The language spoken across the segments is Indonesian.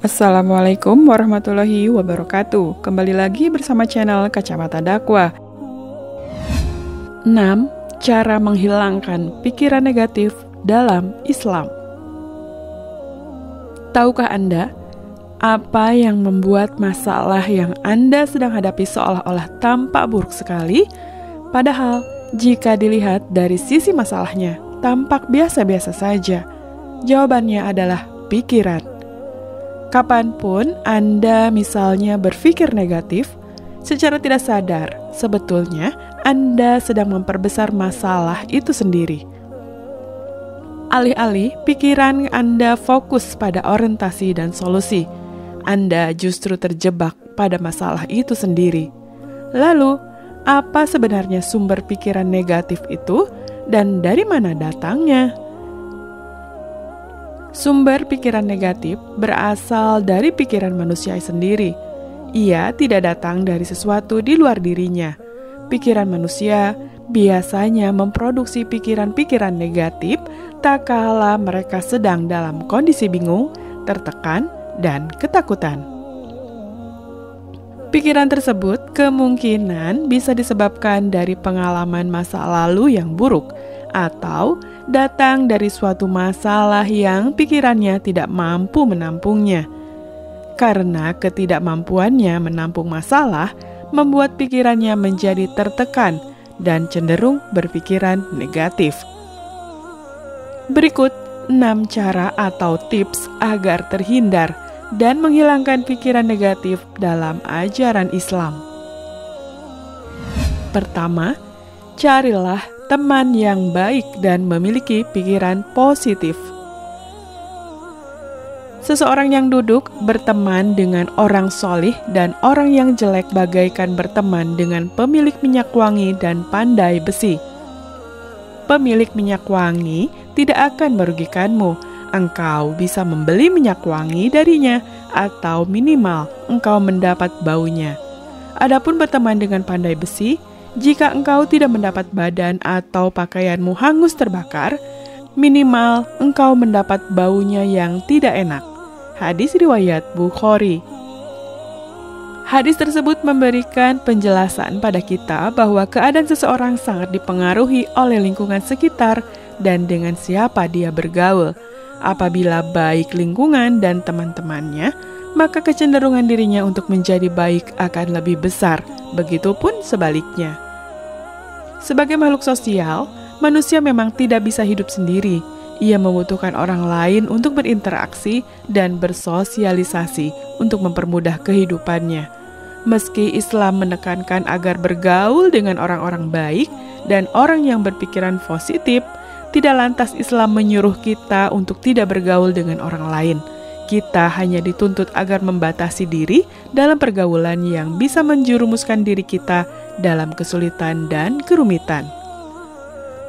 Assalamualaikum warahmatullahi wabarakatuh. Kembali lagi bersama channel Kacamata Dakwah. 6. Cara menghilangkan pikiran negatif dalam Islam. Tahukah Anda apa yang membuat masalah yang Anda sedang hadapi seolah-olah tampak buruk sekali, padahal jika dilihat dari sisi masalahnya tampak biasa-biasa saja? Jawabannya adalah pikiran. Kapanpun Anda misalnya berpikir negatif, secara tidak sadar, sebetulnya Anda sedang memperbesar masalah itu sendiri. Alih-alih pikiran Anda fokus pada orientasi dan solusi, Anda justru terjebak pada masalah itu sendiri. Lalu, apa sebenarnya sumber pikiran negatif itu dan dari mana datangnya? Sumber pikiran negatif berasal dari pikiran manusia sendiri. Ia tidak datang dari sesuatu di luar dirinya. Pikiran manusia biasanya memproduksi pikiran-pikiran negatif tak kala mereka sedang dalam kondisi bingung, tertekan, dan ketakutan. Pikiran tersebut kemungkinan bisa disebabkan dari pengalaman masa lalu yang buruk, atau datang dari suatu masalah yang pikirannya tidak mampu menampungnya. Karena ketidakmampuannya menampung masalah, membuat pikirannya menjadi tertekan dan cenderung berpikiran negatif. Berikut 6 cara atau tips agar terhindar dan menghilangkan pikiran negatif dalam ajaran Islam. Pertama, carilah teman yang baik dan memiliki pikiran positif. Seseorang yang duduk berteman dengan orang solih dan orang yang jelek bagaikan berteman dengan pemilik minyak wangi dan pandai besi. Pemilik minyak wangi tidak akan merugikanmu. Engkau bisa membeli minyak wangi darinya, atau minimal engkau mendapat baunya. Adapun berteman dengan pandai besi, jika engkau tidak mendapat badan atau pakaianmu hangus terbakar, minimal engkau mendapat baunya yang tidak enak. Hadis riwayat Bukhari. Hadis tersebut memberikan penjelasan pada kita bahwa keadaan seseorang sangat dipengaruhi oleh lingkungan sekitar dan dengan siapa dia bergaul. Apabila baik lingkungan dan teman-temannya, maka kecenderungan dirinya untuk menjadi baik akan lebih besar. Begitupun sebaliknya. Sebagai makhluk sosial, manusia memang tidak bisa hidup sendiri. Ia membutuhkan orang lain untuk berinteraksi dan bersosialisasi untuk mempermudah kehidupannya. Meski Islam menekankan agar bergaul dengan orang-orang baik dan orang yang berpikiran positif, tidak lantas Islam menyuruh kita untuk tidak bergaul dengan orang lain. Kita hanya dituntut agar membatasi diri dalam pergaulan yang bisa menjerumuskan diri kita dalam kesulitan dan kerumitan.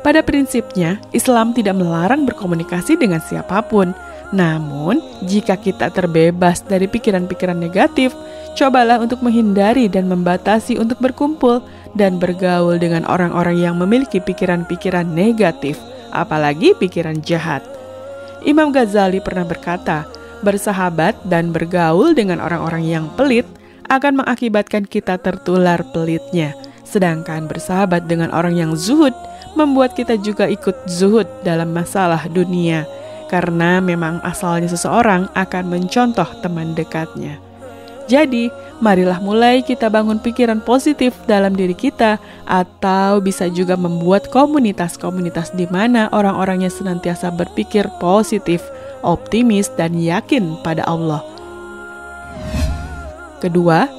Pada prinsipnya, Islam tidak melarang berkomunikasi dengan siapapun. Namun, jika kita terbebas dari pikiran-pikiran negatif, cobalah untuk menghindari dan membatasi untuk berkumpul dan bergaul dengan orang-orang yang memiliki pikiran-pikiran negatif, apalagi pikiran jahat. Imam Ghazali pernah berkata, bersahabat dan bergaul dengan orang-orang yang pelit akan mengakibatkan kita tertular pelitnya. Sedangkan bersahabat dengan orang yang zuhud membuat kita juga ikut zuhud dalam masalah dunia. Karena memang asalnya seseorang akan mencontoh teman dekatnya. Jadi, marilah mulai kita bangun pikiran positif dalam diri kita, atau bisa juga membuat komunitas-komunitas di mana orang-orangnya senantiasa berpikir positif, optimis, dan yakin pada Allah. Kedua,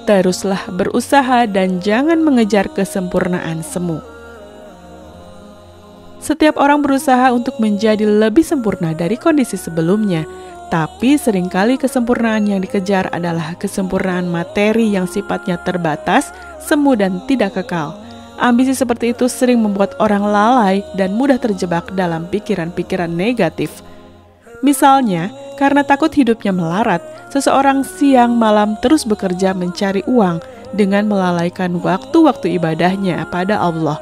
teruslah berusaha dan jangan mengejar kesempurnaan semu. Setiap orang berusaha untuk menjadi lebih sempurna dari kondisi sebelumnya, tapi seringkali kesempurnaan yang dikejar adalah kesempurnaan materi yang sifatnya terbatas, semu, dan tidak kekal. Ambisi seperti itu sering membuat orang lalai dan mudah terjebak dalam pikiran-pikiran negatif. Misalnya, karena takut hidupnya melarat, seseorang siang malam terus bekerja mencari uang dengan melalaikan waktu-waktu ibadahnya pada Allah.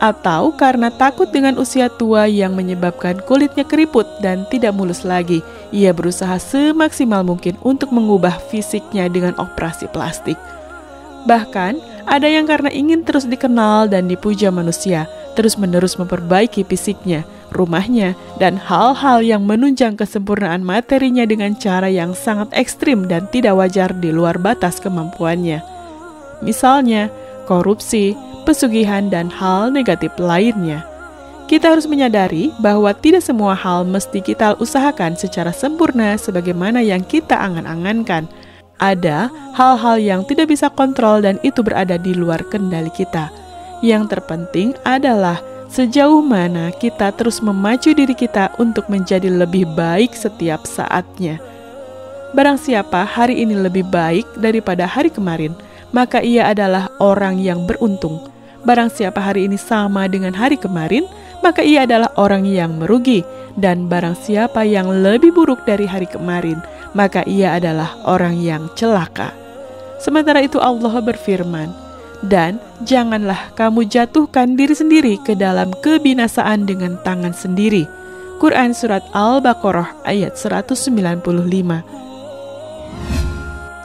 atau karena takut dengan usia tua yang menyebabkan kulitnya keriput dan tidak mulus lagi, ia berusaha semaksimal mungkin untuk mengubah fisiknya dengan operasi plastik. Bahkan, ada yang karena ingin terus dikenal dan dipuja manusia, terus-menerus memperbaiki fisiknya, rumahnya, dan hal-hal yang menunjang kesempurnaan materinya dengan cara yang sangat ekstrim dan tidak wajar di luar batas kemampuannya. Misalnya, korupsi, pesugihan, dan hal negatif lainnya. Kita harus menyadari bahwa tidak semua hal mesti kita usahakan secara sempurna sebagaimana yang kita angan-angankan. Ada hal-hal yang tidak bisa kontrol dan itu berada di luar kendali kita. Yang terpenting adalah sejauh mana kita terus memacu diri kita untuk menjadi lebih baik setiap saatnya. Barang siapa hari ini lebih baik daripada hari kemarin, maka ia adalah orang yang beruntung. Barang siapa hari ini sama dengan hari kemarin, maka ia adalah orang yang merugi. Dan barang siapa yang lebih buruk dari hari kemarin, maka ia adalah orang yang celaka. Sementara itu Allah berfirman, dan janganlah kamu jatuhkan diri sendiri ke dalam kebinasaan dengan tangan sendiri. Quran Surat Al-Baqarah ayat 195.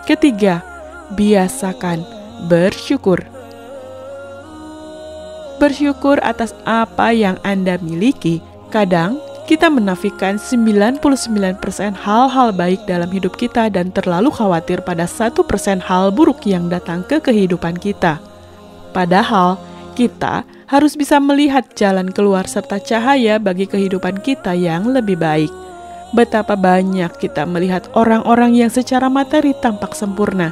Ketiga, biasakan bersyukur. Bersyukur atas apa yang Anda miliki. Kadang kita menafikan 99% hal-hal baik dalam hidup kita dan terlalu khawatir pada 1% hal buruk yang datang ke kehidupan kita. Padahal, kita harus bisa melihat jalan keluar serta cahaya bagi kehidupan kita yang lebih baik. Betapa banyak kita melihat orang-orang yang secara materi tampak sempurna,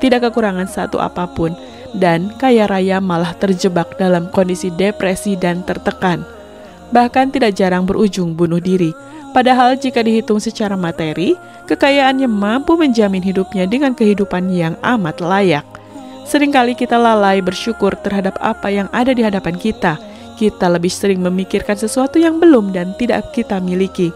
tidak kekurangan satu apapun, dan kaya raya malah terjebak dalam kondisi depresi dan tertekan. Bahkan tidak jarang berujung bunuh diri. Padahal jika dihitung secara materi, kekayaannya mampu menjamin hidupnya dengan kehidupan yang amat layak. Seringkali kita lalai bersyukur terhadap apa yang ada di hadapan kita. Kita lebih sering memikirkan sesuatu yang belum dan tidak kita miliki.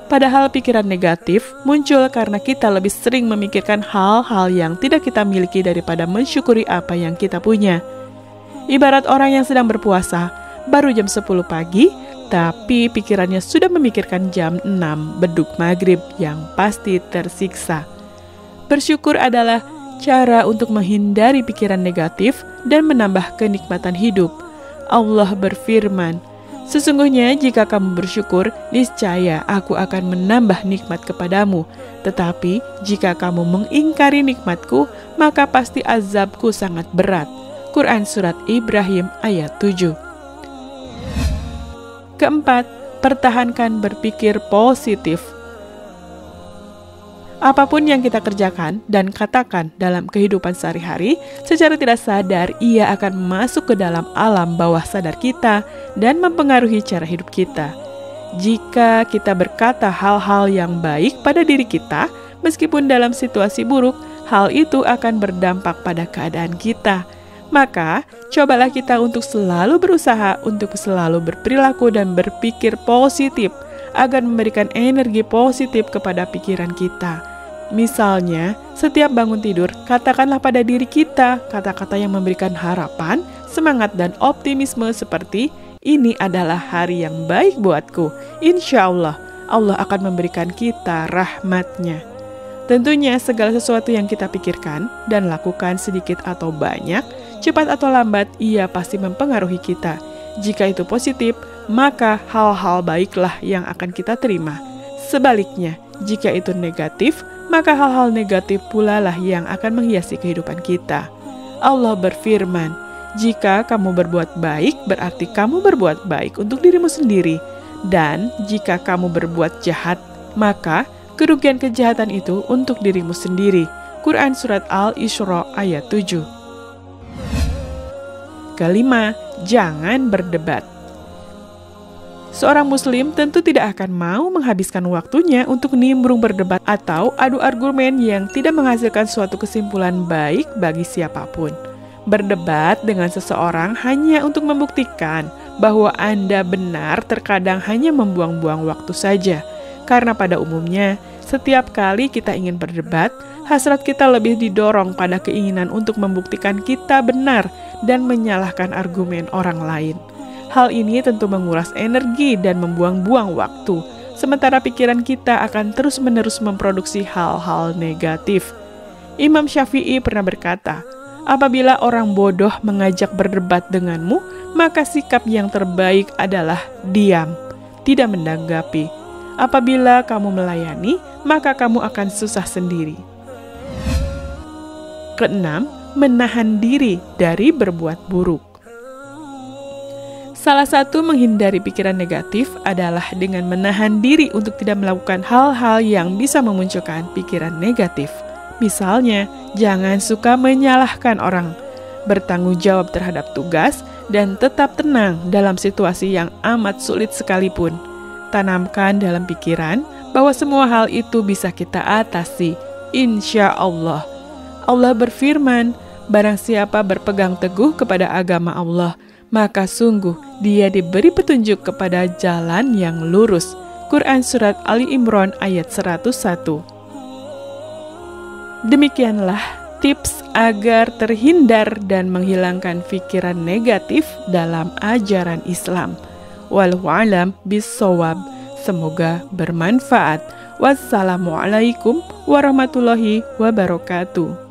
Padahal pikiran negatif muncul karena kita lebih sering memikirkan hal-hal yang tidak kita miliki daripada mensyukuri apa yang kita punya. Ibarat orang yang sedang berpuasa, baru jam 10 pagi, tapi pikirannya sudah memikirkan jam 6 beduk maghrib yang pasti tersiksa. Bersyukur adalah cara untuk menghindari pikiran negatif dan menambah kenikmatan hidup. Allah berfirman, sesungguhnya jika kamu bersyukur, niscaya aku akan menambah nikmat kepadamu. Tetapi jika kamu mengingkari nikmatku, maka pasti azabku sangat berat. Quran Surat Ibrahim ayat 7. Keempat, pertahankan berpikir positif. Apapun yang kita kerjakan dan katakan dalam kehidupan sehari-hari, secara tidak sadar ia akan masuk ke dalam alam bawah sadar kita dan mempengaruhi cara hidup kita. Jika kita berkata hal-hal yang baik pada diri kita, meskipun dalam situasi buruk, hal itu akan berdampak pada keadaan kita. Maka, cobalah kita untuk selalu berusaha untuk selalu berperilaku dan berpikir positif agar memberikan energi positif kepada pikiran kita. Misalnya, setiap bangun tidur, katakanlah pada diri kita kata-kata yang memberikan harapan, semangat, dan optimisme seperti, ini adalah hari yang baik buatku. Insya Allah, Allah akan memberikan kita rahmat-Nya. Tentunya segala sesuatu yang kita pikirkan dan lakukan sedikit atau banyak, cepat atau lambat, ia pasti mempengaruhi kita. Jika itu positif, maka hal-hal baiklah yang akan kita terima. Sebaliknya, jika itu negatif, maka hal-hal negatif pula lah yang akan menghiasi kehidupan kita. Allah berfirman, jika kamu berbuat baik, berarti kamu berbuat baik untuk dirimu sendiri. Dan jika kamu berbuat jahat, maka kerugian kejahatan itu untuk dirimu sendiri. Quran Surat Al-Isra ayat 7. Kelima, jangan berdebat. Seorang muslim tentu tidak akan mau menghabiskan waktunya untuk nimbrung berdebat atau adu argumen yang tidak menghasilkan suatu kesimpulan baik bagi siapapun. Berdebat dengan seseorang hanya untuk membuktikan bahwa Anda benar terkadang hanya membuang-buang waktu saja. Karena pada umumnya, setiap kali kita ingin berdebat, hasrat kita lebih didorong pada keinginan untuk membuktikan kita benar dan menyalahkan argumen orang lain. Hal ini tentu menguras energi dan membuang-buang waktu, sementara pikiran kita akan terus-menerus memproduksi hal-hal negatif. Imam Syafi'i pernah berkata, apabila orang bodoh mengajak berdebat denganmu, maka sikap yang terbaik adalah diam, tidak menanggapi. Apabila kamu melayani, maka kamu akan susah sendiri. Keenam, menahan diri dari berbuat buruk. Salah satu menghindari pikiran negatif adalah dengan menahan diri untuk tidak melakukan hal-hal yang bisa memunculkan pikiran negatif. Misalnya, jangan suka menyalahkan orang, bertanggung jawab terhadap tugas, dan tetap tenang dalam situasi yang amat sulit sekalipun. Tanamkan dalam pikiran bahwa semua hal itu bisa kita atasi, insya Allah. Allah berfirman, barang siapa berpegang teguh kepada agama Allah, maka sungguh dia diberi petunjuk kepada jalan yang lurus. Quran Surat Ali Imran ayat 101. Demikianlah tips agar terhindar dan menghilangkan pikiran negatif dalam ajaran Islam. Wallahu a'lam bissawab. Semoga bermanfaat. Wassalamualaikum warahmatullahi wabarakatuh.